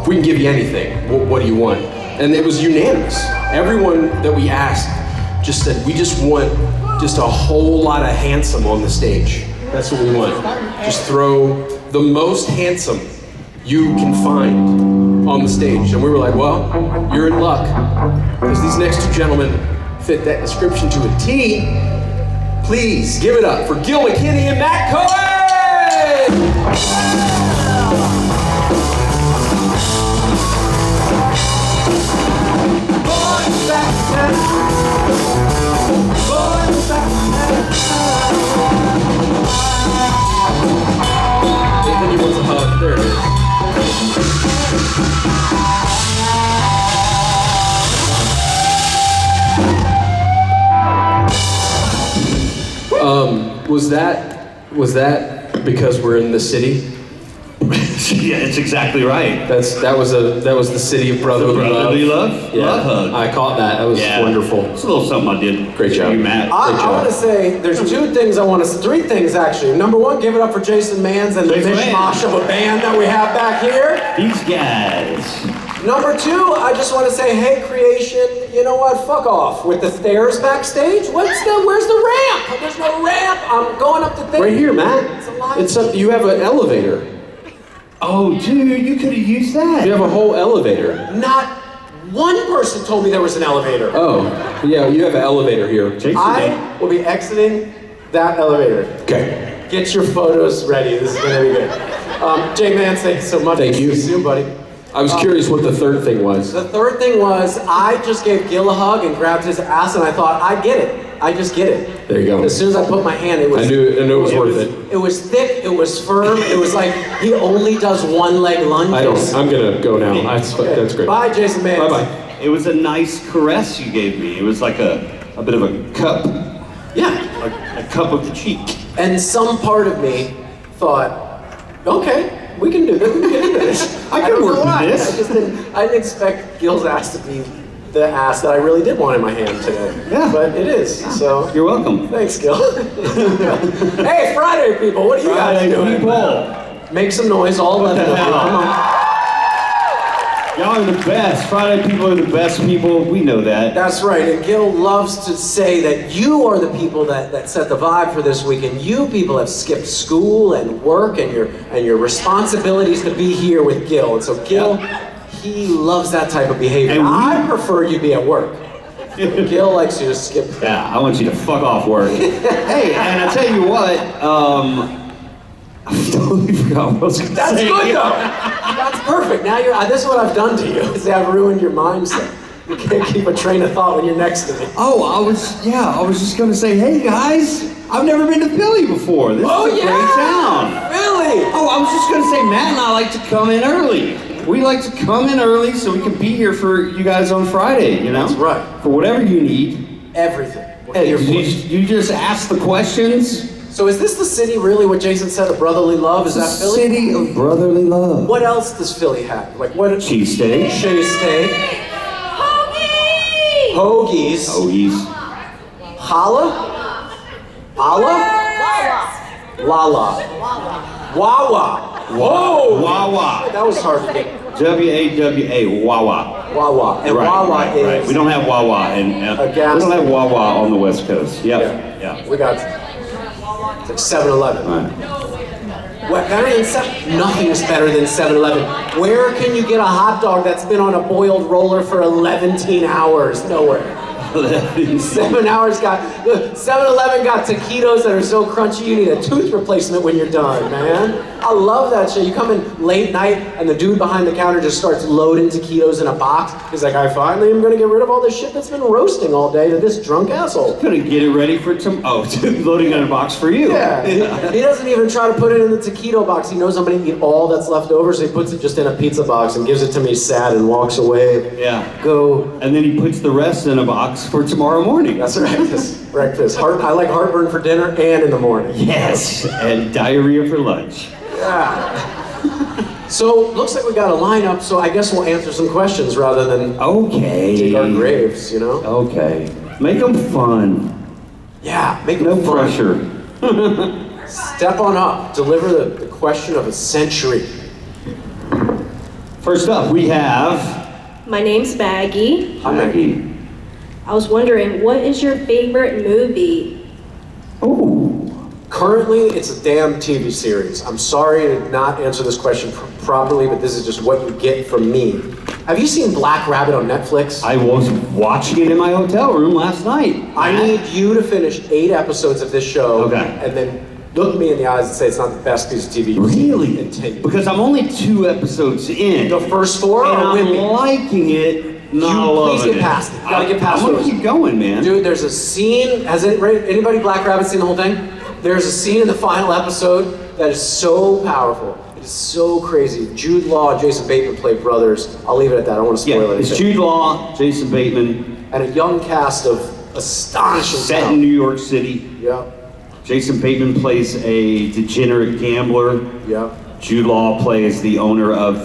if we can give you anything, what do you want? And it was unanimous. Everyone that we asked just said, we just want just a whole lot of handsome on the stage. That's what we want. Just throw the most handsome you can find on the stage. And we were like, well, you're in luck, because these next two gentlemen fit that description to a T. Please give it up for Gil McKinney and Matt Cohen! Anthony wants a hug. There it is. Was that because we're in the city? Yeah, it's exactly right. That was the city of brotherly love. Yeah, love hug. I caught that. That was wonderful. It's a little something I did. Great job, Matt. I want to say there's three things actually. Number one, give it up for Jason Manns and the mishmash of a band that we have back here. These guys. Number two, I just want to say, hey creation, you know what? Fuck off with the stairs backstage. Where's the ramp? There's no ramp. I'm going up the thing. Right here, Matt. You have an elevator. Oh, dude, you could have used that. You have a whole elevator. Not one person told me there was an elevator. Oh, yeah, you have an elevator here. I will be exiting that elevator. Okay. Get your photos ready. This is going to be good. Jay Manns, thank you so much. Thank you. See you, buddy. I was curious what the third thing was. The third thing was I just gave Gil a hug and grabbed his ass, and I thought, I get it. I just get it. There you go. As soon as I put my hand, it was. I knew it was worth it. It was thick. It was firm. It was like he only does one leg lunges. I'm gonna go now. That's great. Bye, Jason Manns. Bye bye. It was a nice caress you gave me. It was like a bit of a cup. Yeah. A cup of the cheek. And some part of me thought, okay, we can do this. We can get into this. I can work with this. I didn't expect Gil's ass to be the ass that I really did want in my hand today. Yeah. But it is, so. You're welcome. Thanks, Gil. Hey, Friday people, what are you guys doing? People. Make some noise, all 11 of you, come on. Y'all are the best. Friday people are the best people. We know that. That's right, and Gil loves to say that you are the people that set the vibe for this week, and you people have skipped school and work and your responsibilities to be here with Gil. And so Gil, he loves that type of behavior. And I prefer you be at work. Gil likes you to skip. Yeah, I want you to fuck off work. Hey, and I tell you what, I totally forgot what I was going to say. That's good though. That's perfect. Now this is what I've done to you. Is I've ruined your mindset. You can't keep a train of thought when you're next to me. Oh, I was just going to say, hey guys, I've never been to Philly before. This is a great town. Philly. Oh, I was just going to say, Matt and I like to come in early. We like to come in early so we can be here for you guys on Friday, you know? That's right. For whatever you need. Everything. Hey, you just ask the questions. So is this the city really what Jason said of brotherly love? Is that Philly? City of brotherly love. What else does Philly have? Like what? Cheesesteak. Cheesesteak. Hoagies. Hoagies. Hoagies. Holla? Alla? Lala. Wawa. Whoa! Wawa. That was hard to get. W-A-W-A. Wawa. Wawa. And Wawa is... Right. We don't have Wawa we don't have Wawa on the West Coast. Yep. Yeah. We got... It's like 7-Eleven. Right. What, better than nothing is better than 7-Eleven. Where can you get a hot dog that's been on a boiled roller for 11 hours? Nowhere. 7 hours 7-Eleven got taquitos that are so crunchy you need a tooth replacement when you're done, man. I love that shit. You come in late night and the dude behind the counter just starts loading taquitos in a box. He's like, I finally am gonna get rid of all this shit that's been roasting all day to this drunk asshole. Gonna get it ready for loading in a box for you. Yeah, he doesn't even try to put it in the taquito box. He knows I'm gonna eat all that's left over, so he puts it just in a pizza box and gives it to me sad and walks away. Yeah. Go. And then he puts the rest in a box for tomorrow morning. That's right, breakfast. I like heartburn for dinner and in the morning. Yes, and diarrhea for lunch. Yeah. So, looks like we got a lineup, so I guess we'll answer some questions rather than dig our graves, you know? Okay. Make them fun. Yeah, make them No fun. pressure. Step on up. Deliver the question of a century. First up, we have My name's Maggie. Hi, Maggie. I was wondering, what is your favorite movie? Currently, it's a damn TV series. I'm sorry to not answer this question properly, but this is just what you get from me. Have you seen Black Rabbit on Netflix? I was watching it in my hotel room last night. I need you to finish 8 episodes of this show, Okay. and then look me in the eyes and say it's not the best piece of TV you've seen Really? in 10 years. Because I'm only 2 episodes in. The first 4 and are with I'm me. liking it, not Please loving get past it. You gotta get past I'm gonna those. keep going, man. Dude, there's a scene, has anybody Black Rabbit seen the whole thing? There's a scene in the final episode that is so powerful. It is so crazy. Jude Law and Jason Bateman play brothers. I'll leave it at that. I don't want to Yeah, spoil it's anything. Jude Law, Jason Bateman, And a young cast of astonishing set in talent. New York City. Yeah, Jason Bateman plays a degenerate gambler. yeah. Jude Law plays the owner of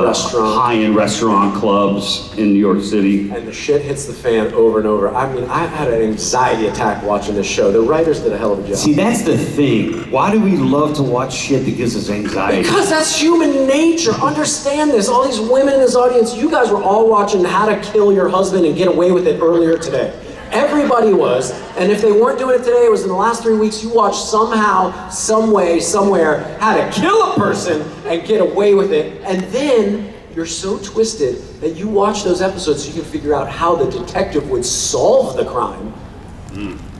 Restaurant. high-end restaurant clubs in New York City. And the shit hits the fan over and over. I mean, I had an anxiety attack watching this show. The writers did a hell of a job. See, that's the thing. Why do we love to watch shit that gives us anxiety? Because that's human nature. Understand this. All these women in this audience, you guys were all watching How to Kill Your Husband and Get Away with It earlier today. Everybody was, and if they weren't doing it today, it was in the last 3 weeks, you watched somehow, some way, somewhere, how to kill a person and get away with it, and then you're so twisted that you watch those episodes so you can figure out how the detective would solve the crime.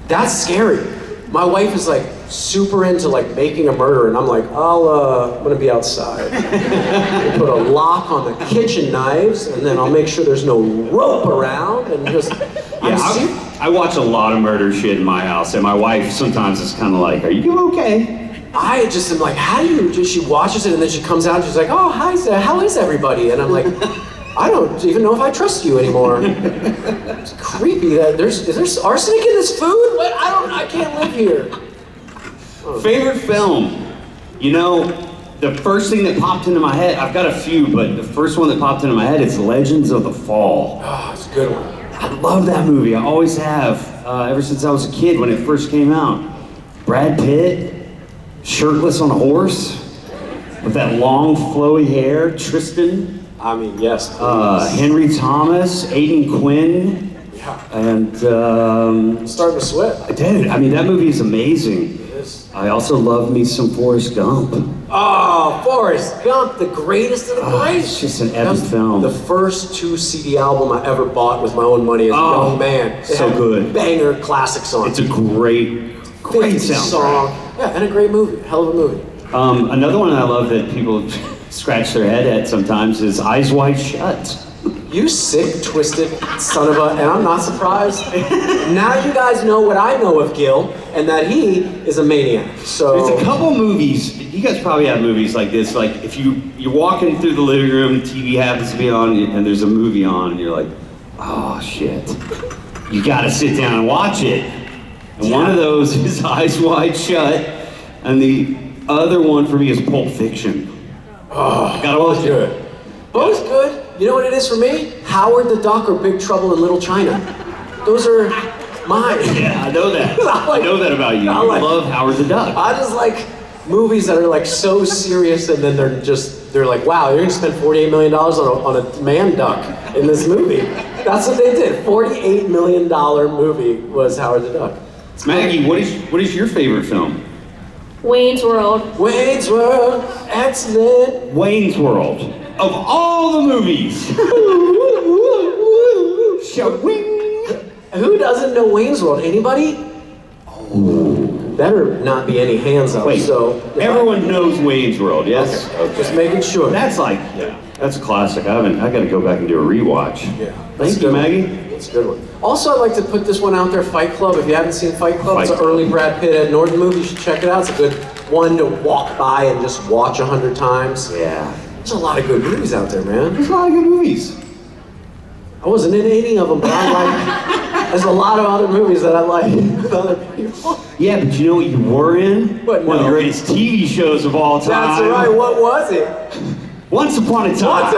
That's scary. My wife is like super into like making a murder, and I'm like, I'm gonna be outside. We'll put a lock on the kitchen knives, and then I'll make sure there's no rope around, and just. Yeah, I watch a lot of murder shit in my house, and my wife sometimes is kind of like, "Are you okay?" I just am like, how do you? Just she watches it, and then she comes out, and she's like, "Oh, hi, Sarah. How is everybody?" And I'm like, I don't even know if I trust you anymore. It's creepy that is there arsenic in this food? What? I can't live here. Favorite film? You know, the first thing that popped into my head, I've got a few, but the first one that popped into my head is Legends of the Fall. Oh, it's a good one. I love that movie. I always have, ever since I was a kid when it first came out. Brad Pitt, shirtless on a horse, with that long flowy hair. Tristan. I mean, yes. Please. Henry Thomas, Aidan Quinn, Yeah. and I'm starting to sweat. dude, I mean that movie is amazing. It is. I also love me some Forrest Gump. Oh, Forrest Gump, the greatest of the greats. It's just an epic That's film. The first 2 CD album I ever bought with my own money as a young man. It so had good. Banger classics on It's a great 50 soundtrack. song. Yeah, and a great movie. Hell of a movie. Another one I love that people scratch their head at sometimes is Eyes Wide Shut. You sick, twisted son of a, and I'm not surprised. Now you guys know what I know of Gil, and that he is a maniac. So There's a couple movies, you guys probably have movies like this, like if you're walking through the living room, TV happens to be on, and there's a movie on, and you're like, oh shit. You gotta sit down and watch it. And one of those is Eyes Wide Shut, and the other one for me is Pulp Fiction. Oh, Gotta watch both it. good. Both good. You know what it is for me? Howard the Duck or Big Trouble in Little China. Those are mine. Yeah, I know that. I I know that about you. I You like- love Howard the Duck. I just like movies that are like so serious, and then they're like, wow, you're gonna spend $48 million on a man duck in this movie. That's what they did. $48 million movie was Howard the Duck. Maggie, what is your favorite film? Wayne's World. Wayne's World, excellent. Wayne's World. Of all the movies. Shawing. Who doesn't know Wayne's World? Anybody? Better not be any hands up. Wait, So everyone knows Wayne's World, yes? Okay. Just making sure. That's like, that's a classic. I gotta go back and do a rewatch. Yeah. Thank you, Maggie. That's a good one. Also, I'd like to put this one out there, Fight Club. If you haven't seen Fight Club, it's an Fight Club. early Brad Pitt, Ed Norton movie. You should check it out. It's a good one to walk by and just watch 100 times. Yeah. There's a lot of good movies out there, man. There's a lot of good movies. I wasn't in any of them, but I like. There's a lot of other movies that I like with other people. Yeah, but you know what you were in? What, One of the no? greatest TV shows of all time. That's right. What was it? Once upon a time.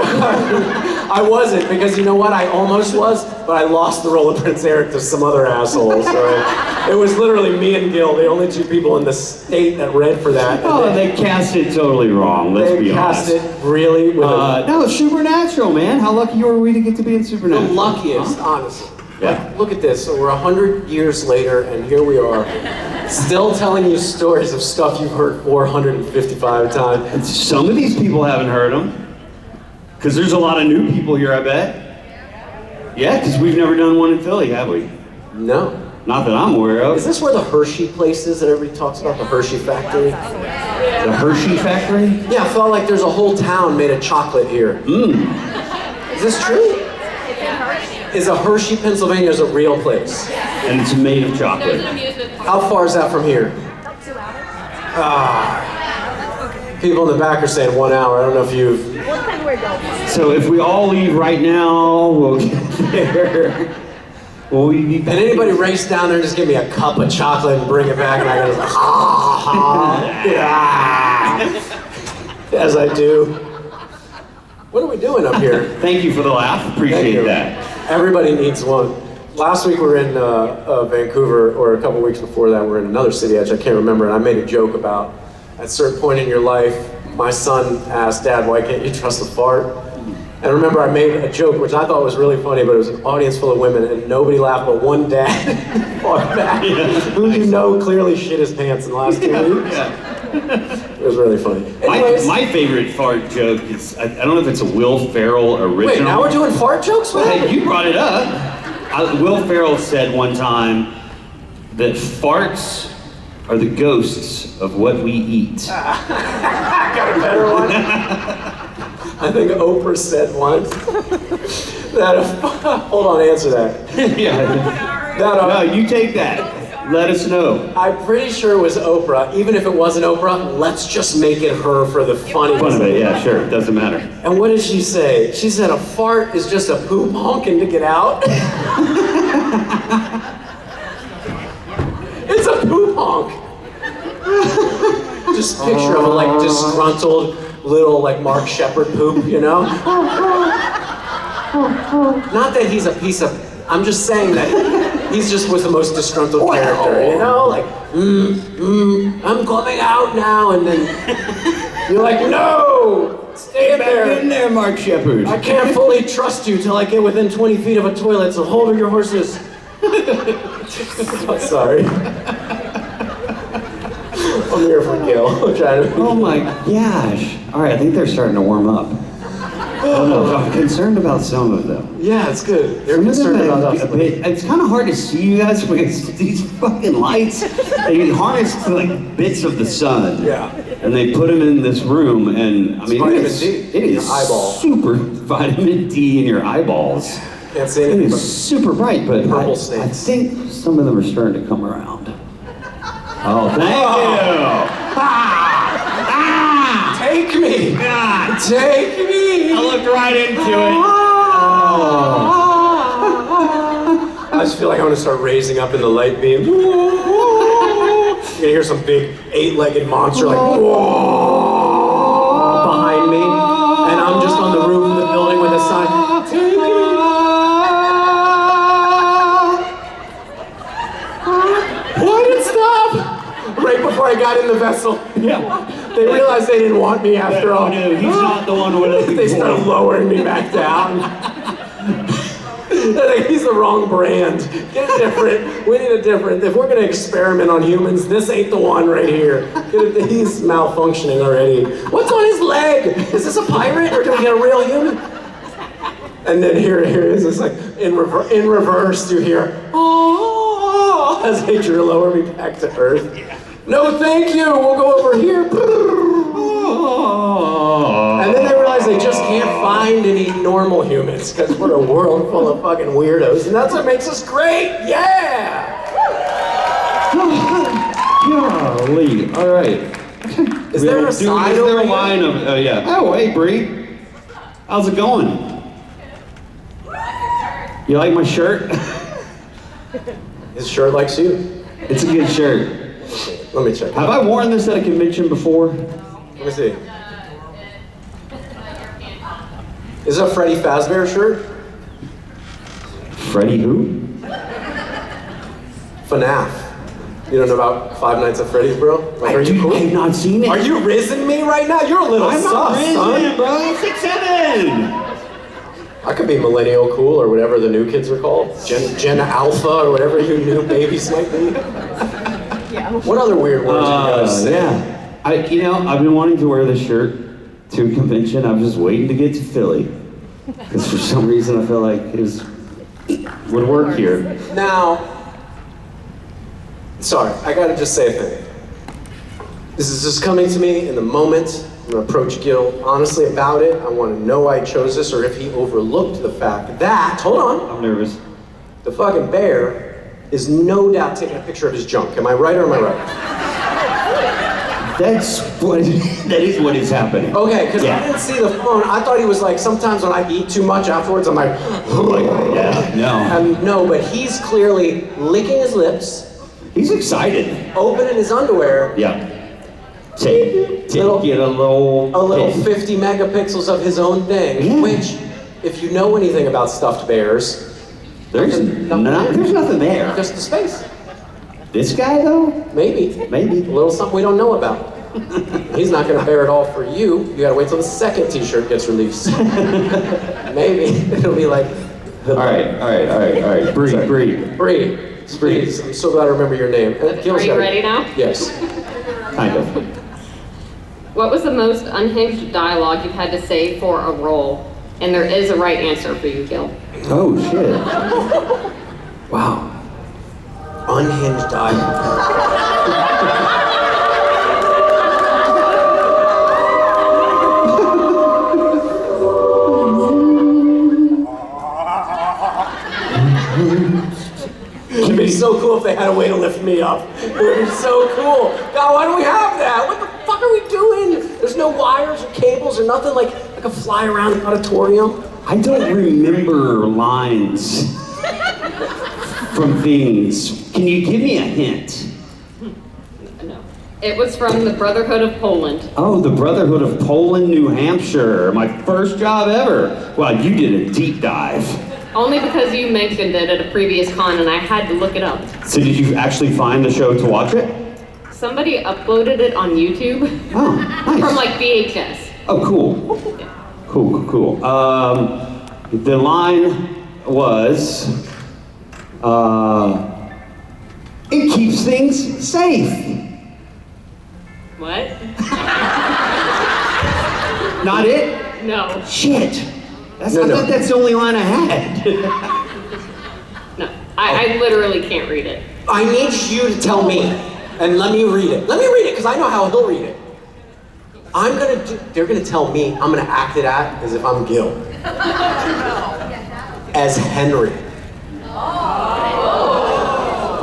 I wasn't, because you know what? I almost was, but I lost the role of Prince Eric to some other asshole. So it was literally me and Gil, the only two people in the state that read for that. Oh, they cast it totally wrong, let's be honest. They cast it really with no, Supernatural, man. How lucky were we to get to be in the Supernatural? luckiest, honestly. Yeah. Like, look at this. So we're 100 years later, and here we are, still telling you stories of stuff you've heard 455 times. And some of these people haven't heard them. Because there's a lot of new people here, I bet. Yeah, because we've never done one in Philly, have we? No. Not that I'm aware of. Is this where the Hershey place is that everybody talks about, the Hershey factory? The Hershey factory? Yeah, I felt like there's a whole town made of chocolate here. Is this true? Is a Hershey, Pennsylvania is a real place? And it's made of chocolate. How far is that from here? People in the back are saying 1 hour. I don't know if you've... So if we all leave right now, we'll get there. Will we be back? And anybody race down there and just give me a cup of chocolate and bring it back, and I go, yeah. As I do. What are we doing up here? Thank you for the laugh. Appreciate you. that. Everybody needs one. Last week we were in Vancouver, or a couple weeks before that we were in another city, I can't remember, and I made a joke about, at a certain point in your life, my son asked, Dad, why can't you trust a fart? And I remember I made a joke, which I thought was really funny, but it was an audience full of women, and nobody laughed but one dad fought back, who you know clearly shit his pants in the last 2 weeks. Yeah. It was really funny. My favorite fart joke is, I don't know if it's a Will Ferrell original. Wait, now we're doing fart jokes? What Hey, happened? you brought it up. Will Ferrell said one time that farts are the ghosts of what we eat. I got a better one. I think Oprah said once that hold on, answer that. Yeah. That No, you take that. Let us know. I'm pretty sure it was Oprah. Even if it wasn't Oprah, let's just make it her for the funny. Fun of it, yeah, sure. It doesn't matter. And what did she say? She said a fart is just a poop honking to get out. It's a poop honk. Just picture of a like disgruntled little like Mark Shepard poop, you know? Not that he's a piece of, I'm just saying that he's just was the most disgruntled character, you know? Like, I'm coming out now, and then you're like, no! Stay Back in there! there, Mark Shepard. I can't fully trust you till I get within 20 feet of a toilet, so hold your horses. Sorry. I'm here for Gil. I'm trying to... Oh my gosh. All right, I think they're starting to warm up. Oh no, I'm concerned about some of them. Yeah, it's good. They're Some of concerned them about are us. a bit- It's kind of hard to see you guys because these fucking lights, they get harnessed to like bits of the sun. Yeah. And they put them in this room, and I mean, vitamin it D is in your eyeball. super vitamin D in your eyeballs. Can't say It anything is but... super bright, but Purple I snakes. think some of them are starting to come around. Oh, thank you. Take me! God. Take me! I looked right into it. I just feel like I want to start raising up in the light beam. You're gonna hear some big 8-legged monster like whoa behind me, and I'm just on the roof of the building with a sign. Take me! Why did it stop? Right before I got in the vessel. Yeah. They realized they didn't want me after all. No, he's not the one we're looking They for. started lowering me back down. They're like, he's the wrong brand. Get a different. We need a different. If we're gonna experiment on humans, this ain't the one right here. He's malfunctioning already. What's on his leg? Is this a pirate or do we get a real human? And then here it is. It's like in reverse. You hear, oh, as they lower me back to Earth. No, thank you. We'll go over here. And then they realize they just can't find any normal humans because we're a world full of fucking weirdos, and that's what makes us great. Yeah. Golly. All right. Is there a sign Is over there a here? line of? Yeah. Oh, hey, Bree. How's it going? You like my shirt? His shirt likes you. It's a good shirt. Let me check. Have I worn this at a convention before? Let me see. Is it a Freddy Fazbear shirt? Freddy who? FNAF. You don't know about Five Nights at Freddy's, bro? Like, are you cool? I've not seen it. Are you rizzing me right now? You're a little I'm not sus, risen, son. bro. 6'7". I could be millennial cool or whatever the new kids are called. Gen Alpha or whatever you new babies might be. What other weird words you guys say? Yeah. I've been wanting to wear this shirt to a convention. I'm just waiting to get to Philly. Because for some reason I feel like it would work here. Now, sorry, I gotta just say a thing. This is just coming to me in the moment. I'm gonna approach Gil honestly about it. I wanna know why he chose this or if he overlooked the fact that, hold on, I'm nervous. the fucking bear is no doubt taking a picture of his junk. Am I right or am I right? That is what is happening. Okay, because I didn't see the phone. I thought he was like, sometimes when I eat too much afterwards, I'm like, no, but he's clearly licking his lips. He's excited. Opening his underwear. Yeah. Get a little 50 megapixels of his own thing, which, if you know anything about stuffed bears, there's nothing there. Just the space. This guy though? Maybe. A little something we don't know about. He's not gonna bear it all for you. You gotta wait till the second t-shirt gets released. Maybe it'll be like. All right. Bree. Please, I'm so glad I remember your name. Are you ready now? Yes. Kind of. What was the most unhinged dialogue you've had to say for a role? And there is a right answer for you, Gil. Oh, shit. Wow. Unhinged dialogue. It'd be so cool if they had a way to lift me up. It would be so cool. God, why don't we have that? What the fuck are we doing? There's no wires or cables or nothing like a fly around the auditorium. I don't remember lines from things. Can you give me a hint? No. It was from the Brotherhood of Poland. Oh, the Brotherhood of Poland, New Hampshire. My first job ever. Wow, you did a deep dive. Only because you mentioned it at a previous con and I had to look it up. So did you actually find the show to watch it? Somebody uploaded it on YouTube. Oh, nice. From like VHS. Oh, cool. Cool. The line was, it keeps things safe. What? Not it? No. Shit. I thought that's the only line I had. No. I literally can't read it. I need you to tell me, and let me read it. Let me read it, because I know how he'll read it. They're gonna tell me, I'm gonna act it out as if I'm Gil. As Henry.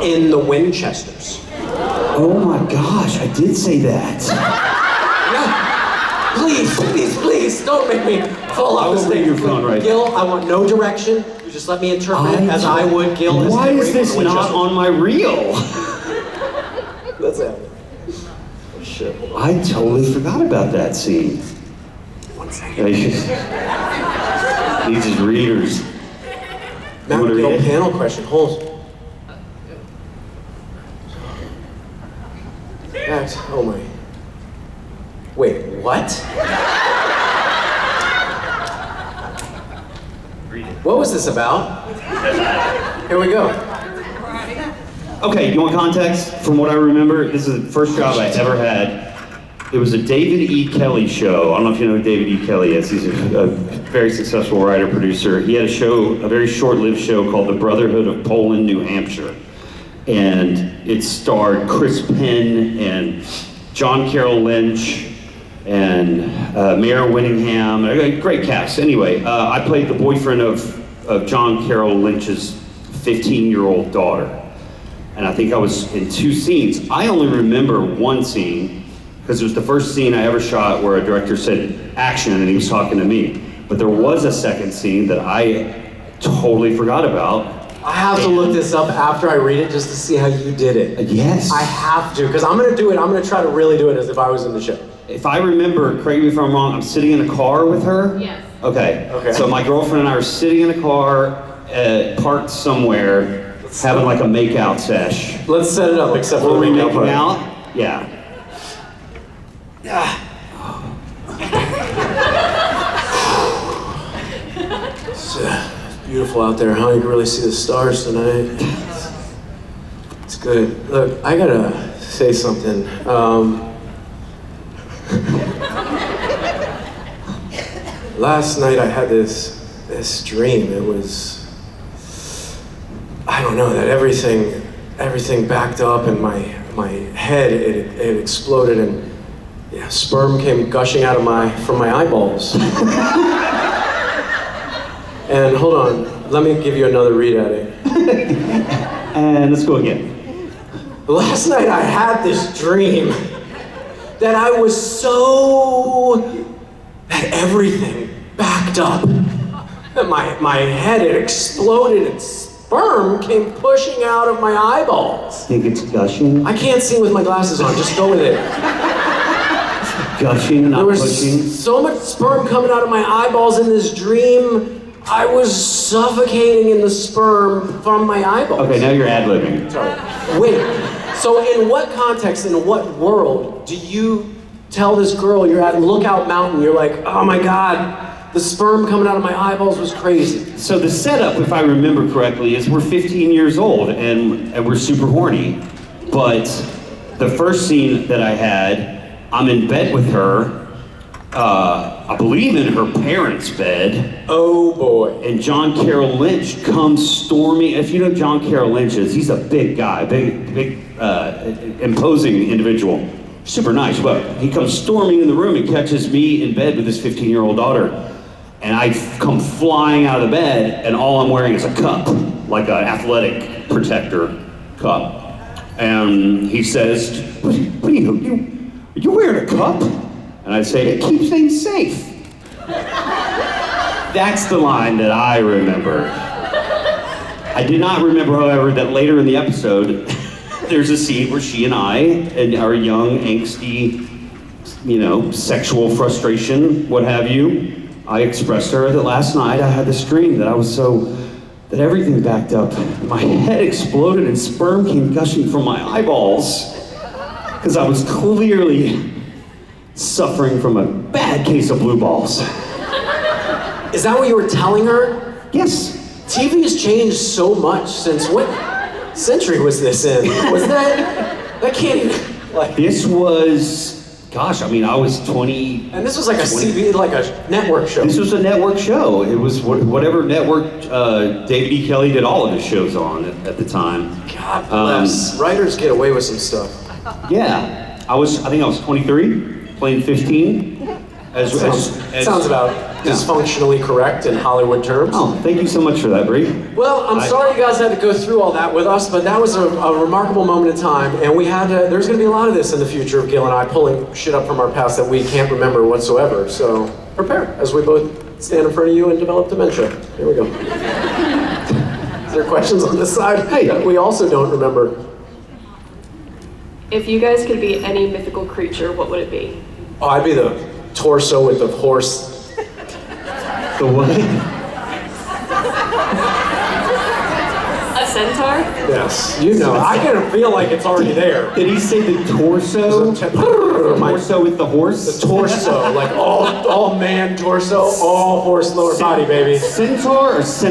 In the Winchesters. Oh my gosh, I did say that. Yeah. Please, don't make me fall off the stage. Your phone right. Gil, I want no direction. You just let me interpret it as I would Gil. Why is this not on my reel? That's it. Shit. I totally forgot about that scene. 1 second. These is readers. Matt Gil panel question. Hold. Max, oh my. Wait, what? What was this about? Here we go. Okay, you want context? From what I remember, this is the first job I ever had. It was a David E. Kelly show. I don't know if you know who David E. Kelly is. He's a very successful writer, producer. He had a show, a very short-lived show called The Brotherhood of Poland, New Hampshire. And it starred Chris Penn and John Carroll Lynch and Mayor Winningham, a great cast. Anyway, I played the boyfriend of John Carroll Lynch's 15-year-old daughter. And I think I was in 2 scenes. I only remember 1 scene, because it was the first scene I ever shot where a director said action and he was talking to me. But there was a second scene that I totally forgot about. I have to look this up after I read it just to see how you did it. Yes. I have to, because I'm going to do it. I'm going to try to really do it as if I was in the show. if I remember, correct me if I'm wrong, I'm sitting in a car with her? Yes. Okay. Okay. So my girlfriend and I are sitting in a car, parked somewhere, having like a make-out sesh. Let's set it up, except for Were the we make-out making part. out? Yeah. It's beautiful out there, huh? You can really see the stars tonight. It's good. Look, I gotta say something. Last night I had this dream. It was, I don't know, that everything backed up and my head, it exploded and yeah, sperm came gushing out of from my eyeballs. And hold on, let me give you another read at it. And let's go again. Last night I had this dream that I was that everything backed up. My head, it exploded and sperm came pushing out of my eyeballs. Think it's gushing? I can't see with my glasses on, just go with it. Gushing, not There was pushing? so much sperm coming out of my eyeballs in this dream, I was suffocating in the sperm from my eyeballs. Okay, now you're ad-libbing. Sorry. Wait, so in what context, in what world do you tell this girl you're at Lookout Mountain, you're like, oh my God, the sperm coming out of my eyeballs was crazy. So the setup, if I remember correctly, is we're 15 years old and we're super horny. But the first scene that I had, I'm in bed with her, I believe in her parents' bed. Oh boy. And John Carroll Lynch comes storming. If you know John Carroll Lynch is, he's a big guy, big, imposing individual. Super nice, but he comes storming in the room and catches me in bed with his 15-year-old daughter. And I come flying out of the bed, and all I'm wearing is a cup, like an athletic protector cup. And he says, what are you wearing a cup? And I say, it keeps things safe. That's the line that I remember. I did not remember, however, that later in the episode, there's a scene where she and I, and our young, angsty, sexual frustration, what have you, I expressed to her that last night I had this dream that that everything backed up. My head exploded and sperm came gushing from my eyeballs because I was clearly suffering from a bad case of blue balls. Is that what you were telling her? Yes. TV has changed so much since what century was this in? Was that can't even, like... This was, gosh, I was 20... And this was like a CB, like a network show. This was a network show. It was whatever network David E. Kelley did all of his shows on at the time. God bless. Writers get away with some stuff. Yeah. I think I was 23, playing 15. Sounds about dysfunctionally correct in Hollywood terms. Oh, thank you so much for that, Bree. Well, I'm sorry you guys had to go through all that with us, but that was a remarkable moment in time, and there's gonna be a lot of this in the future of Gil and I pulling shit up from our past that we can't remember whatsoever, so prepare as we both stand in front of you and develop dementia. Here we go. Is there questions on this side? Hey, that we also don't remember. If you guys could be any mythical creature, what would it be? Oh, I'd be the torso with the horse. The what? A centaur? Yes, I can feel like it's already there. Did he say the torso? The Torso with the horse? The torso, like all man torso, all horse lower body, baby. Centaur or Because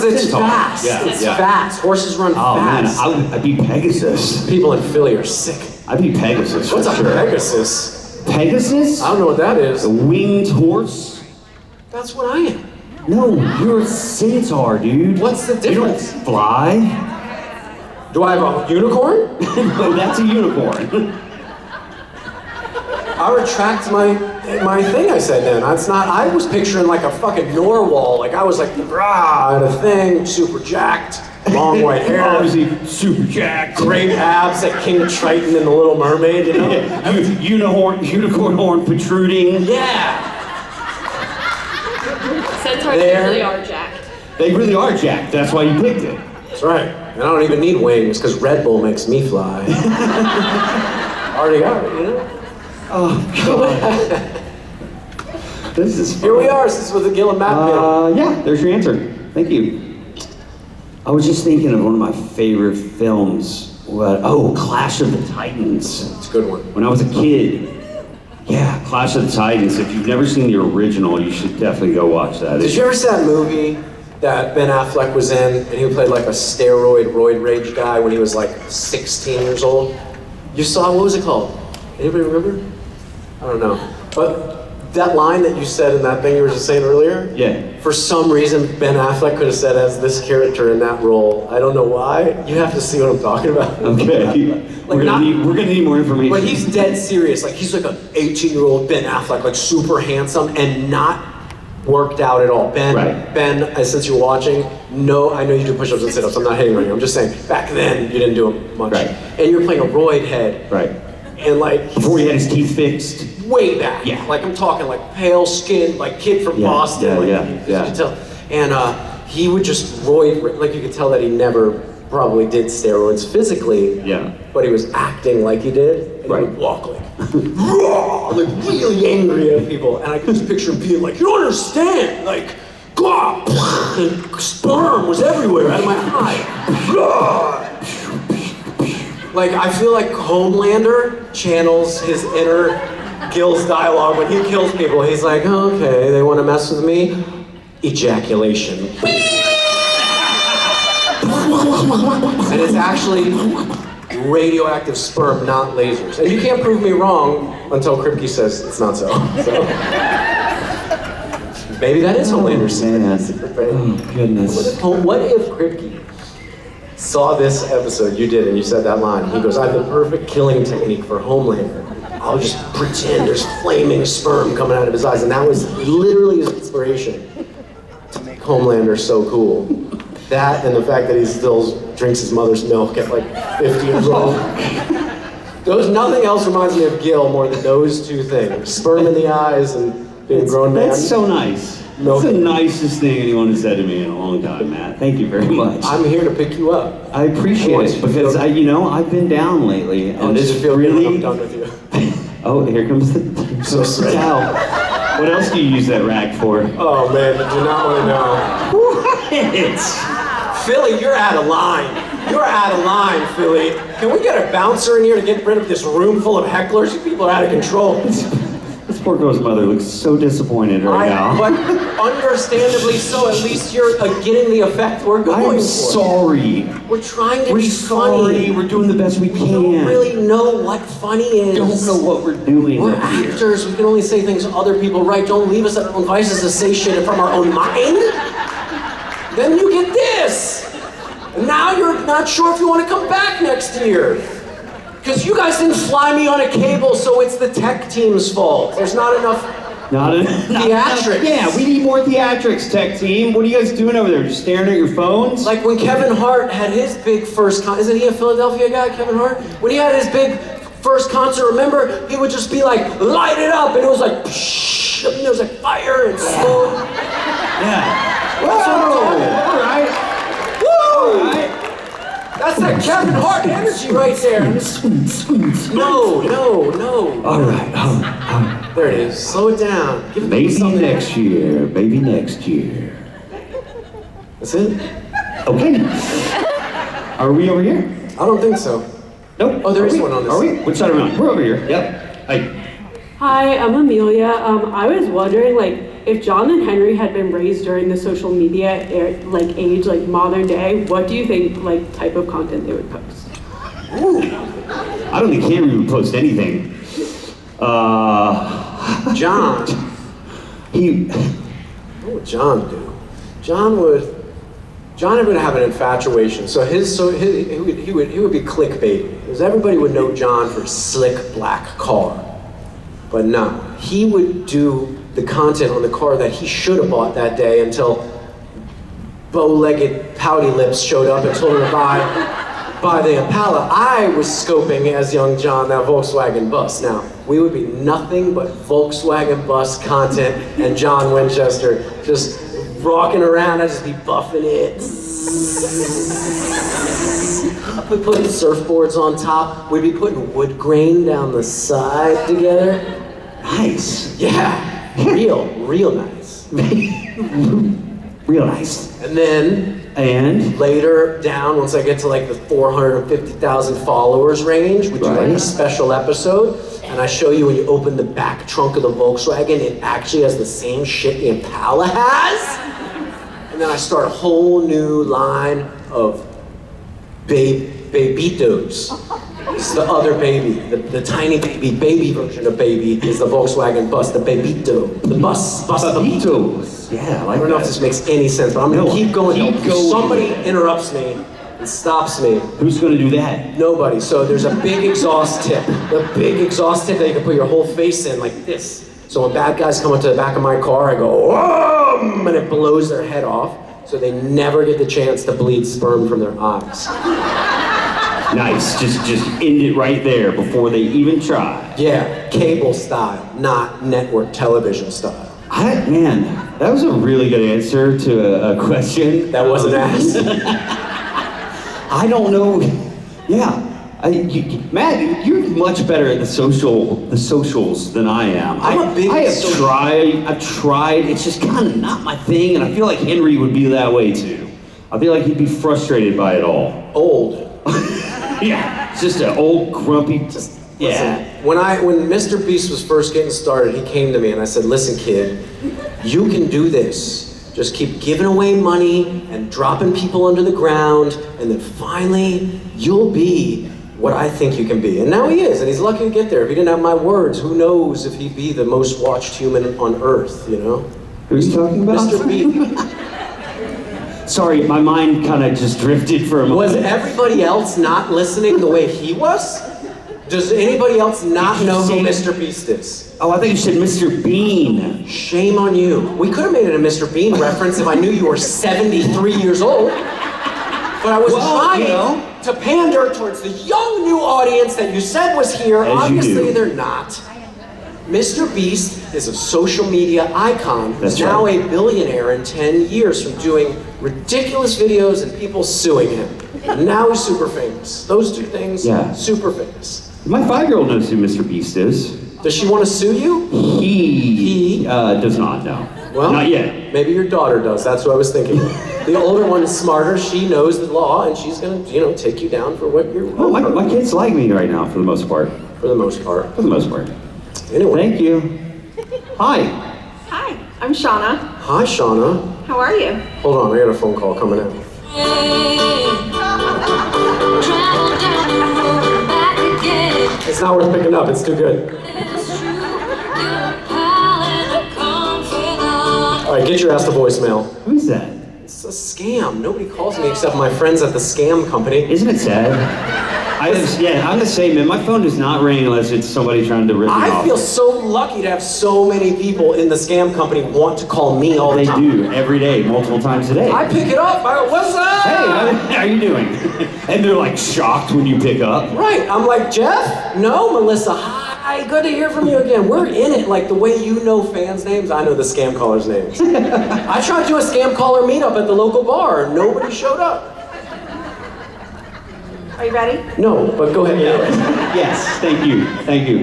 it's centaur? fast. Yeah, It's yeah. fast. Horses run Oh fast. man, I'd be Pegasus. People in Philly are sick. I'd be Pegasus for What's a sure. Pegasus? Pegasus? I don't know what that is. A winged horse? That's what I am. No, you're a centaur, dude. What's the difference? You don't fly? Do I have a unicorn? No, that's a unicorn. I retract my thing I said then. That's not, I was picturing like a fucking Norwal. Like I was like, rah, and a thing, super jacked, long white hair. Obviously, super jacked. Great abs like King Triton in The Little Mermaid, you know? Unicorn horn protruding. Yeah. Centaurs There. really are jacked. They really are jacked. That's why you picked it. That's right. And I don't even need wings because Red Bull makes me fly. Already got it, you know? Oh, God. This is Here we are, this is with the Gil and Matt panel. Yeah, there's your answer. Thank you. I was just thinking of one of my favorite films. Clash of the Titans. It's a good one. When I was a kid. Yeah, Clash of the Titans. If you've never seen the original, you should definitely go watch that. Did you ever see that movie that Ben Affleck was in, and he played like a steroid roid rage guy when he was like 16 years old? You saw, what was it called? Anybody remember? I don't know. But that line that you said in that thing you were just saying earlier? Yeah. For some reason, Ben Affleck could have said as this character in that role. I don't know why. You have to see what I'm talking about. Okay. We're gonna need more information. But he's dead serious. Like he's like an 18-year-old Ben Affleck, like super handsome and not worked out at all. Ben, since you're watching, no, I know you do push-ups and sit-ups. I'm not hating on you. I'm just saying, back then you didn't do them much. Right. And you're playing a roid head. Right. And like before he had his teeth fixed. Way back. Yeah. Like I'm talking like pale skin, like kid from Boston. You could tell. And he would just roid, like you could tell that he never probably did steroids physically. Yeah. But he was acting like he did. And he would walk like, raw, like really angry at people. And I could just picture him being like, you don't understand. Like, God, and sperm was everywhere out of my eye. Like, I feel like Homelander channels his inner Gil's dialogue when he kills people. He's like, oh, okay, they want to mess with me? Ejaculation. And it's actually radioactive sperm, not lasers. And you can't prove me wrong until Kripke says it's not so. Maybe that is Homelander's secret. Oh, goodness. What if Kripke saw this episode you did and you said that line? He goes, I have the perfect killing technique for Homelander. I'll just pretend there's flaming sperm coming out of his eyes. And that was literally his inspiration to make Homelander so cool. That and the fact that he still drinks his mother's milk at like 50 years old. Nothing else reminds me of Gil more than those two things. Sperm in the eyes and being a grown man. That's so nice. That's the nicest thing anyone has said to me in a long time, Matt. Thank you very much. I'm here to pick you up. I appreciate it because I've been down lately, and this feel really. I'm done with you. Oh, here comes the towel. What else do you use that rag for? Oh man, I do not want to know. What? Philly, you're out of line. You're out of line, Philly. Can we get a bouncer in here to get rid of this room full of hecklers? You people are out of control. This poor girl's mother looks so disappointed right now. But understandably so. At least you're getting the effect we're going for. I'm sorry. We're trying to We're be sorry. funny. We're doing the best we can. We don't really know what funny is. Don't know what we're doing. We're actors. We can only say things other people write. Don't leave us at our own devices to say shit from our own mind. Then you get this. And now you're not sure if you want to come back next year. Because you guys didn't fly me on a cable, so it's the tech team's fault. There's not enough theatrics. Yeah, we need more theatrics, tech team. What are you guys doing over there? Just staring at your phones? Like when Kevin Hart had his big first concert. Isn't he a Philadelphia guy, Kevin Hart? When he had his big first concert, remember? He would just be like, light it up. And it was like, pshh. And there was like fire and smoke. Yeah. That's what I'm talking about. All right. Woo! All right. That's that Kevin Hart energy right there. No. All right. There it is. Slow it down. Give it Maybe something. next year. Maybe next year. That's it? Okay. Are we over here? I don't think so. Nope. Oh, there is one on this Are we? side. Which side are we on? We're over here. Yep. Hi. Hi, I'm Amelia. I was wondering, if John and Henry had been raised during the social media age, modern day, what do you think, type of content they would post? Ooh. I don't think Henry would post anything. John. What would John do? John would have an infatuation. So he would be clickbait, because everybody would know John for slick black car. But no, he would do the content on the car that he should have bought that day until bow-legged pouty lips showed up and told him to buy the Impala. I was scoping as young John that Volkswagen bus. Now, we would be nothing but Volkswagen bus content and John Winchester just rocking around. I'd just be buffing it. I'd be putting surfboards on top. We'd be putting wood grain down the side together. Nice. Yeah, real nice. Real nice. And then And later down, once I get to like the 450,000 followers range, we do like a special episode, and I show you when you open the back trunk of the Volkswagen, it actually has the same shit the Impala has. And then I start a whole new line of babysitters. This is the other baby, the tiny baby version of baby is the Volkswagen bus, the babito, the bus babito. yeah, I don't know if this makes any sense, but I'm gonna keep going. Keep going. Somebody interrupts me and stops me. Who's gonna do that? Nobody. So there's a big exhaust tip. The big exhaust tip that you can put your whole face in like this. So when bad guys come up to the back of my car, I go, "Whoa!" and it blows their head off. So they never get the chance to bleed sperm from their eyes. Nice. Just end it right there before they even try. Yeah, cable style, not network television style. Man, that was a really good answer to a question That wasn't asked. I don't know. Yeah, Matt, you're much better at the socials than I am. I'm a big I've tried. It's just kind of not my thing, and I feel like Henry would be that way too. I feel like he'd be frustrated by it all. Old. Yeah, it's just an old grumpy. Yeah. Listen, when Mr. Beast was first getting started, he came to me and I said, "Listen, kid, you can do this. Just keep giving away money and dropping people under the ground, and then finally you'll be what I think you can be." And now he is, and he's lucky to get there. If he didn't have my words, who knows if he'd be the most watched human on Earth, you know? Who's he talking about? Mr. Beast. Sorry, my mind kind of just drifted for a moment. Was everybody else not listening the way he was? Does anybody else not know who Mr. Beast is? Oh, I thought you said Mr. Bean. Shame on you. We could have made it a Mr. Bean reference if I knew you were 73 years old. But I was trying to pander towards the young new audience that you said was here. As you Obviously, do. they're not. Mr. Beast is a social media icon who's That's now right. a billionaire in 10 years from doing ridiculous videos and people suing him. And now he's super famous. Those two things, Yeah. super famous. My 5-year-old knows who Mr. Beast is. Does she want to sue you? He does not know. Well, Not yet. Maybe your daughter does. That's what I was thinking. The older one is smarter. She knows the law, and she's gonna, take you down for what you're. Oh, my kids like me right now for the most part. For the most part. For the most part. Anyway. Thank you. Hi. Hi, I'm Shauna. Hi, Shauna. How are you? Hold on, I got a phone call coming in. It's not worth picking up. It's too good. All right, get your ass to voicemail. Who's that? It's a scam. Nobody calls me except my friends at the scam company. Isn't it sad? I'm the same, man. My phone does not ring unless it's somebody trying to rip me off. I feel so lucky to have so many people in the scam company want to call me all the They time. do, every day, multiple times a day. I pick it up. I go, "What's up?" Hey, how are you doing? And they're like shocked when you pick up. Right. I'm like, "Jeff? No, Melissa. Hi. Good to hear from you again." We're in it. Like the way you know fans' names, I know the scam callers' names. I tried to do a scam caller meetup at the local bar. Nobody showed up. Are you ready? No, but go ahead. Yes, thank you.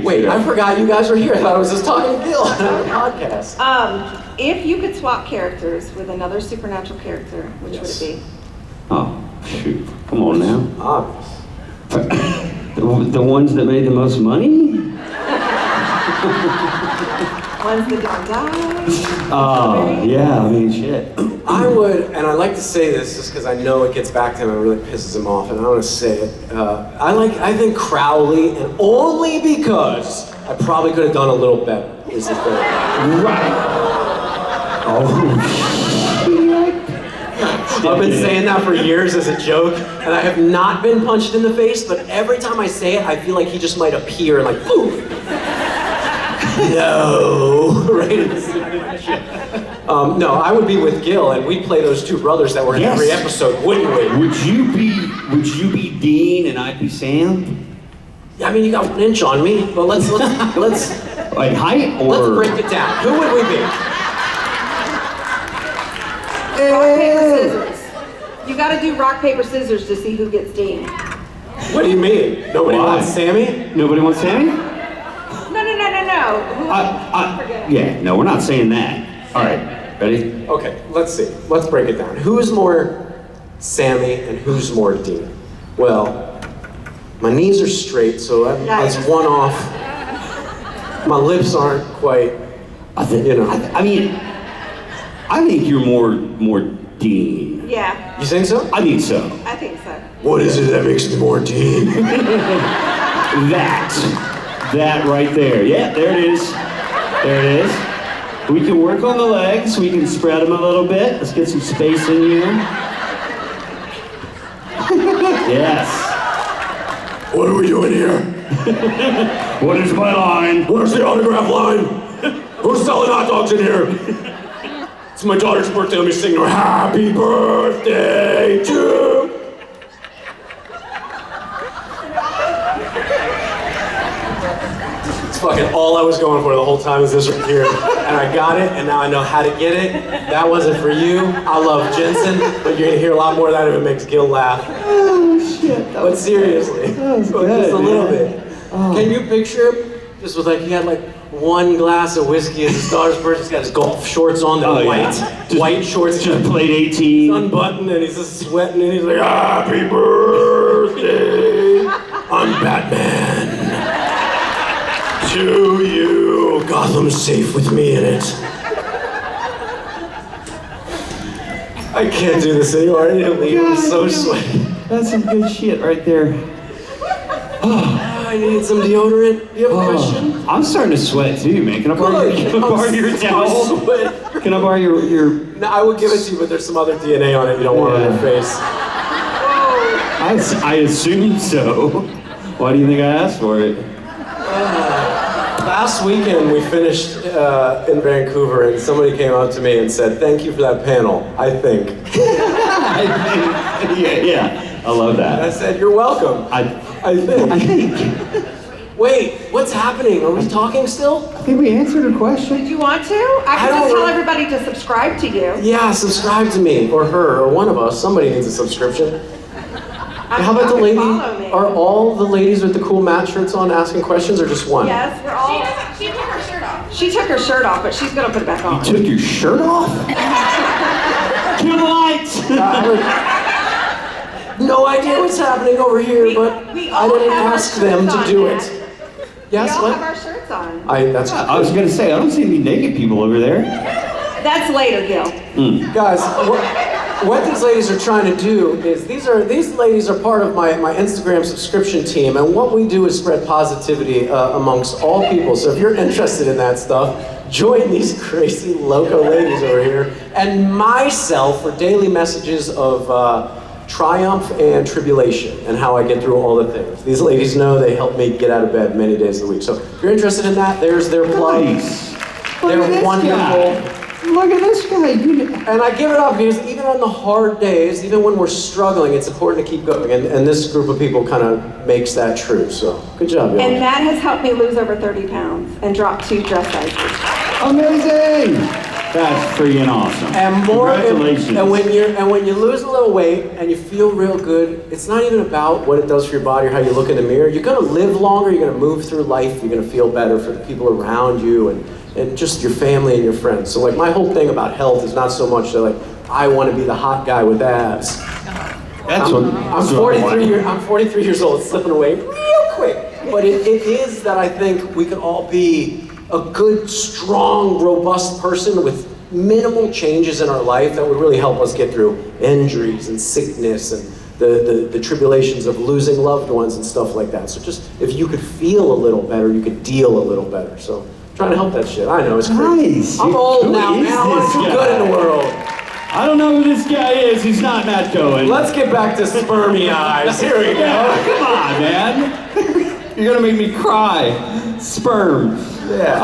Wait, I forgot you guys were here. I thought I was just talking to Gil on a podcast. If you could swap characters with another supernatural character, which would it be? Oh, shoot. Come on now. Obvious. The ones that made the most money? Ones that don't die? Oh, yeah, I mean, shit. I would, and I like to say this just because I know it gets back to him and it really pisses him off, and I want to say it. I think Crowley, and only because I probably could have done a little better, is the thing. Right. Oh, I've been saying that for years as a joke, and I have not been punched in the face, but every time I say it, I feel like he just might appear and like, poof! No! Right in the shit. No, I would be with Gil, and we'd play those two brothers that were in every episode, wouldn't we? Would you be Dean and I'd be Sam? Yeah, I mean, you got 1 inch on me, but let's Like height or? let's break it down. Who would we be? paper, scissors. You gotta do rock, paper, scissors to see who gets Dean. What do you mean? Nobody Why? wants Sammy? Nobody wants Sammy? No. Yeah, no, we're not saying that. All right, ready? Okay, let's see. Let's break it down. Who's more Sammy and who's more Dean? Well, my knees are straight, so that's one off. My lips aren't quite, I think you're more Dean. Yeah, You think so? I think so. I think so. What is it that makes me more Dean? That right there. Yeah, there it is. There it is. We can work on the legs. We can spread them a little bit. Let's get some space in here. Yes. What are we doing here? What is my line? Where's the autograph line? Who's selling hot dogs in here? It's my daughter's birthday. Let me sing her happy birthday to. It's fucking all I was going for the whole time is this right here. And I got it, and now I know how to get it. That wasn't for you. I love Jensen, but you're gonna hear a lot more of that if it makes Gil laugh. Oh, shit. But seriously, just a little bit. Can you picture him just with like, he had like one glass of whiskey as his daughter's birthday, he's got his golf shorts on, they're white shorts, Just played 18. unbuttoned, and he's just sweating, and he's like, happy birthday, I'm Batman. To you, Gotham's safe with me in it. I can't do this anymore, I need to leave, I'm so sweaty. That's some good shit right there. I need some deodorant. Do you have a question? I'm starting to sweat too, man. Can I borrow your towel? Can I borrow your... No, I would give it to you, but there's some other DNA on it you don't want on your face. I assume so. Why do you think I asked for it? Last weekend we finished in Vancouver, and somebody came up to me and said, "Thank you for that panel, I think." Yeah, I love that. And I said, "You're welcome. I think. Wait, what's happening? Are we talking still? I think we answered her question. Did you want to? I can just tell everybody to subscribe to you. Yeah, subscribe to me, or her, or one of us. Somebody needs a subscription. How about the lady? Follow me. Are all the ladies with the cool Matt shirts on asking questions, or just one? Yes, we're all. She took her shirt off. She took her shirt off, but she's gonna put it back on. You took your shirt off? Kill the lights! No idea what's happening over here, but we I all didn't have our ask them shirts to on, do Matt. it. We Yes, all what? have our shirts on. That's I was gonna say, I don't see any naked people over there. That's later, Gil. Guys, what these ladies are trying to do is these ladies are part of my Instagram subscription team, and what we do is spread positivity amongst all people. So if you're interested in that stuff, join these crazy loco ladies over here, and myself for daily messages of triumph and tribulation and how I get through all the things. These ladies know they help me get out of bed many days of the week. So if you're interested in that, there's their plug. Nice. They're wonderful. Look at this guy. And I give it up because even on the hard days, even when we're struggling, it's important to keep going. And this group of people kind of makes that true. So good job, y'all. And Matt has helped me lose over 30 pounds and drop 2 dress sizes. Amazing. That's freaking awesome. And more, Congratulations. and when you lose a little weight and you feel real good, it's not even about what it does for your body or how you look in the mirror. You're gonna live longer. You're gonna move through life. You're gonna feel better for the people around you and just your family and your friends. So like my whole thing about health is not so much that like I want to be the hot guy with abs. I'm 43 years old, it's slipping away real quick. But it is that I think we can all be a good, strong, robust person with minimal changes in our life that would really help us get through injuries and sickness and the tribulations of losing loved ones and stuff like that. So just, if you could feel a little better, you could deal a little better. So trying to help that shit. I know, it's crazy. Nice. I'm old Who now, is man. I want this to do guy? good in the world. I don't know who this guy is. He's not Matt Cohen. Let's get back to spermy eyes. Here we go. Come on, man. You're gonna make me cry. Sperm. Yeah.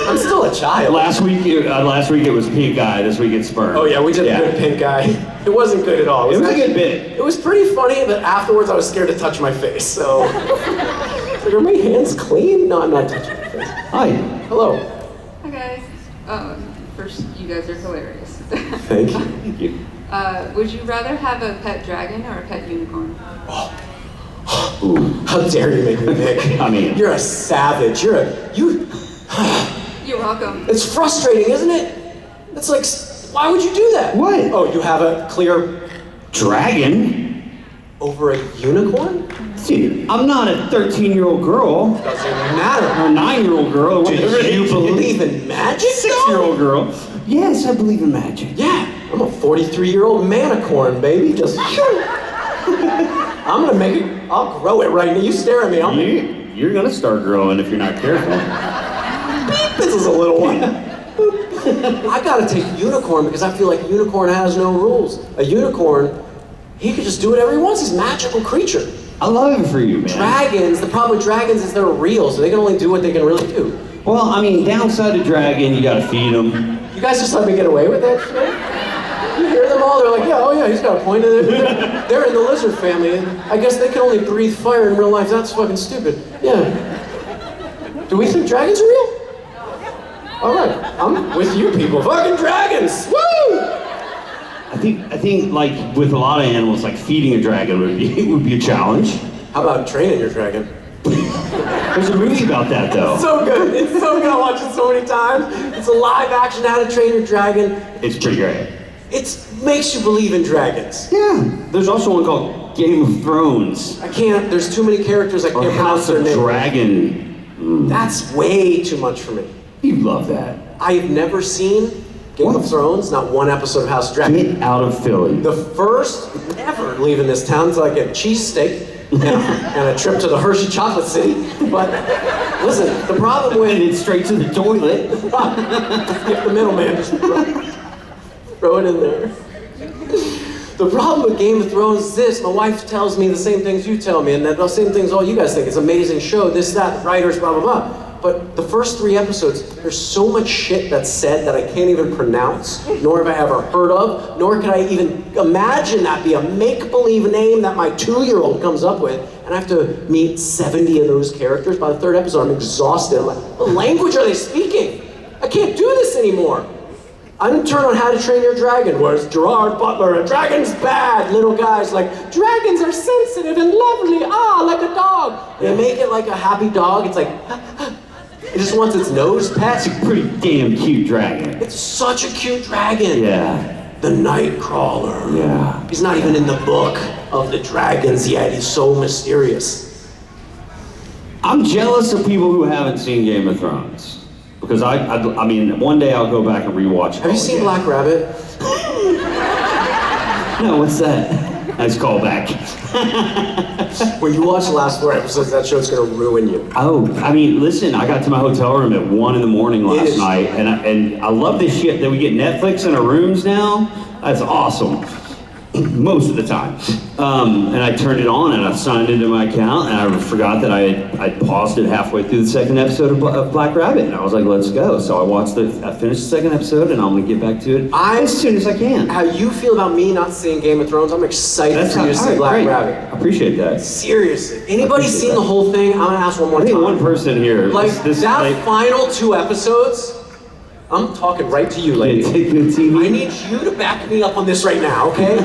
I'm still a child. Last week it was pink eye. This week it's sperm. Oh yeah, we did a good pink eye. It wasn't good at all. It was a actually- good bit. It was pretty funny, but afterwards I was scared to touch my face. So, like, are my hands clean? No, I'm not touching my face. Hi. Hello. Hi guys. For First, you guys are hilarious. Thank you. Thank you. Would you rather have a pet dragon or a pet unicorn? How dare you make me pick? I mean- you're a savage. You. You're welcome. It's frustrating, isn't it? It's like, why would you do that? What? Oh, you have a clear Dragon? over a unicorn? Dude, I'm not a 13-year-old girl. Doesn't matter. Or a 9-year-old girl. Do Whatever it you is. believe in magic? 6-year-old girl. Yes, I believe in magic. Yeah, I'm a 43-year-old manicorn, baby. Just I'm gonna make it. I'll grow it right now. You stare at me. I'll make it. You're gonna start growing if you're not careful. Beep, this is a little one. I gotta take unicorn because I feel like unicorn has no rules. A unicorn, he could just do whatever he wants. He's a magical creature. I love it for you, man. Dragons, the problem with dragons is they're real, so they can only do what they can really do. Well, I mean, downside to dragon, you gotta feed them. You guys just let me get away with that shit? You hear them all, they're like, yeah, oh yeah, he's got a point. They're in the lizard family, and I guess they can only breathe fire in real life. That's fucking stupid. Yeah. Do we think dragons are real? All right, I'm with you people. Fucking dragons! Woo! I think like with a lot of animals, like feeding a dragon would be a challenge. How about training your dragon? There's a movie about that though. So good. It's so good. I watch it so many times. It's a live action How to Train Your Dragon. It's pretty great. It makes you believe in dragons. Yeah. There's also one called Game of Thrones. I can't. There's too many characters I Or can't pronounce House their of name. Dragon. That's way too much for me. You love that. I've never seen Game of Thrones. Not one episode of House of Dragon. Get out of Philly. The first never leaving this town until I get a cheesesteak and a trip to the Hershey Chocolate City. But listen, the problem with And it's straight to the toilet. Skip the middleman, just throw it in there. The problem with Game of Thrones is this: my wife tells me the same things you tell me, and the same things all you guys think. It's an amazing show, this, that, writers, blah, blah, blah. But the first 3 episodes, there's so much shit that's said that I can't even pronounce, nor have I ever heard of, nor can I even imagine that be a make-believe name that my 2-year-old comes up with, and I have to meet 70 of those characters. By the 3rd episode, I'm exhausted. I'm like, what language are they speaking? I can't do this anymore. I didn't turn on How to Train Your Dragon, whereas Gerard Butler, a dragon's bad, little guys like, dragons are sensitive and lovely, like a dog. They make it like a happy dog. It's like, it just wants its nose pet. It's a pretty damn cute dragon. It's such a cute dragon. Yeah. The Nightcrawler. Yeah. He's not even in the book of the dragons yet. He's so mysterious. I'm jealous of people who haven't seen Game of Thrones. Because I mean, one day I'll go back and rewatch it. Have you seen Black Rabbit? No, what's that? Nice callback. When you watch the last 4 episodes, that show's gonna ruin you. Oh, I mean, listen, I got to my hotel room at 1 in the morning last is. night, and I love this shit that we get Netflix in our rooms now. That's awesome. Most of the time. And I turned it on and I signed into my account, and I forgot that I paused it halfway through the 2nd episode of Black Rabbit, and I was like, let's go. So I finished the 2nd episode, and I'm gonna get back to it as soon as I can. How you feel about me not seeing Game of Thrones? I'm excited for you to see Black Rabbit. I appreciate that. Seriously. Anybody seen the whole thing? I'm gonna ask one more I time. think one person here. Like, this that final 2 episodes, I'm talking right to you, lady. Take the TV. I need you to back me up on this right now, okay?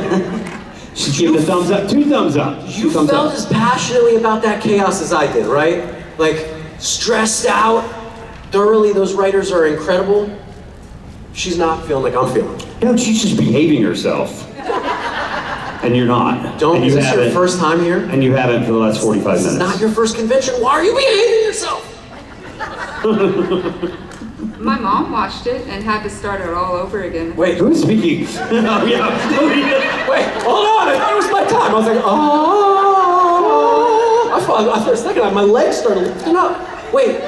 She's giving a thumbs up, 2 thumbs up. You felt as passionately about that chaos as I did, right? Like, stressed out, thoroughly. Those writers are incredible. She's not feeling like I'm feeling. No, she's just behaving herself. And you're not. Don't, and is you this your haven't. first time here? And you haven't for the last 45 This minutes. is not your first convention. Why are you behaving yourself? My mom watched it and had to start it all over again. Wait, Who's speaking? Oh, yeah. wait, hold on. I thought it was my time. I was like, I thought for a second, my legs started lifting up. Wait,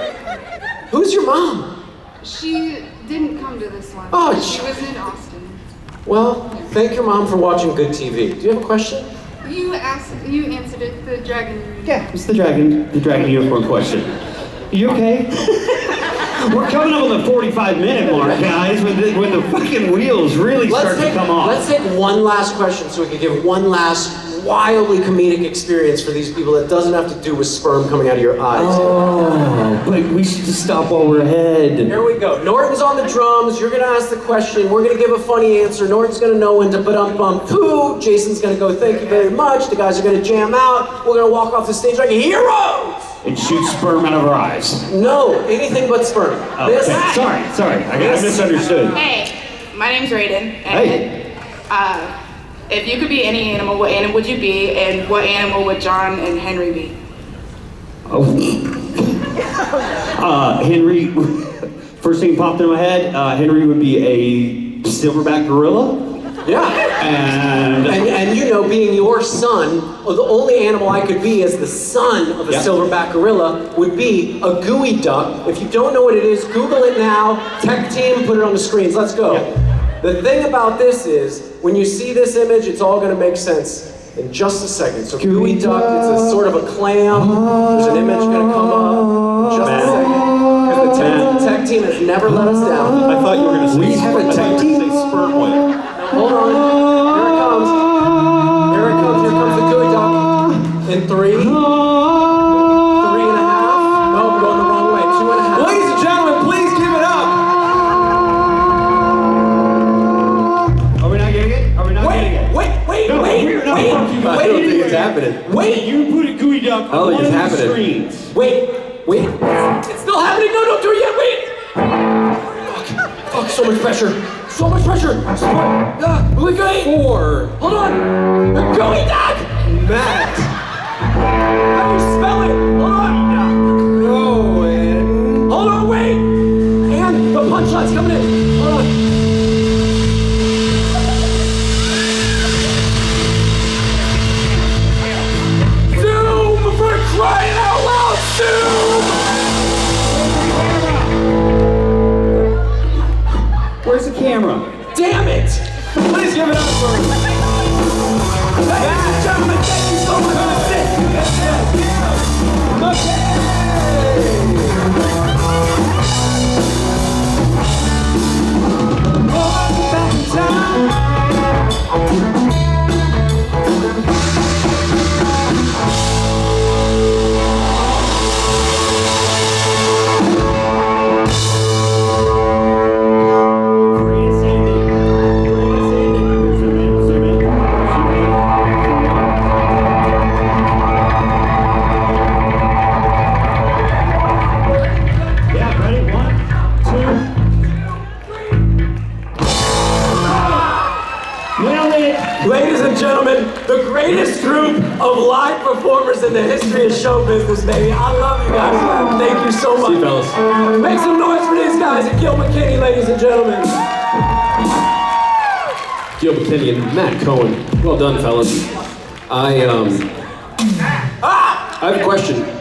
who's your mom? She didn't come to this one. Oh, she was in Austin. Well, thank your mom for watching good TV. Do you have a question? You answered it, the dragon. Yeah, it's the dragon unicorn question. You okay? We're coming up on the 45-minute mark, guys, when the fucking wheels really start to come off. Let's take one last question so we can give one last wildly comedic experience for these people that doesn't have to do with sperm coming out of your eyes. Oh, but we should just stop while we're ahead. Here we go. Norton's on the drums. You're gonna ask the question. We're gonna give a funny answer. Norton's gonna know when to poo. Jason's gonna go, thank you very much. The guys are gonna jam out. We're gonna walk off the stage like heroes. And shoot sperm out of our eyes. No, anything but sperm. Oh, okay. Sorry. I misunderstood. Hey, my name's Raiden. Hey. If you could be any animal, what animal would you be, and what animal would John and Henry be? Oh. Henry, first thing popped in my head, Henry would be a silverback gorilla. Yeah. And you know, being your son, the only animal I could be as the son of a silverback gorilla would be a gooey duck. If you don't know what it is, Google it now. Tech team, put it on the screens. Let's go. Yeah. The thing about this is, when you see this image, it's all going to make sense in just a second. So gooey duck, it's a sort of a clam. There's an image going to come up in just a second. Because the tech team has never let us down. I thought you were going to say We have a tech team? sperm whale. Hold on. Here it comes. Here comes the gooey duck. In 3, 3.5. No, I'm going the wrong way. 2.5. Ladies and gentlemen, please give it up. Are we not getting it? Are we not getting it? I don't think it's happening. Wait. You put a gooey duck I don't on think one it's of the happening. screens. Wait. It's still happening. No, don't do it yet. Wait. Fuck, so much pressure. So much pressure. We're going. 4. Hold on. The gooey duck. Matt. How do you spell it? Hold on. Cohen. Hold on, wait. And the punchline's coming in. Hold on. Zoom for crying out loud. Zoom. Where's the camera? Damn it. Please give it up for Ladies and gentlemen, thank you so much for sitting. Greatest ending. Zoom in. Yeah, ready? 1, 2. Nailed it. Ladies and gentlemen, the greatest group of live performers in the history of show business, baby. I love you guys, man. Thank you so much. See you, fellas. Make some noise for these guys at Gil McKinney, ladies and gentlemen. Gil McKinney and Matt Cohen. Well done, fellas. I have a question.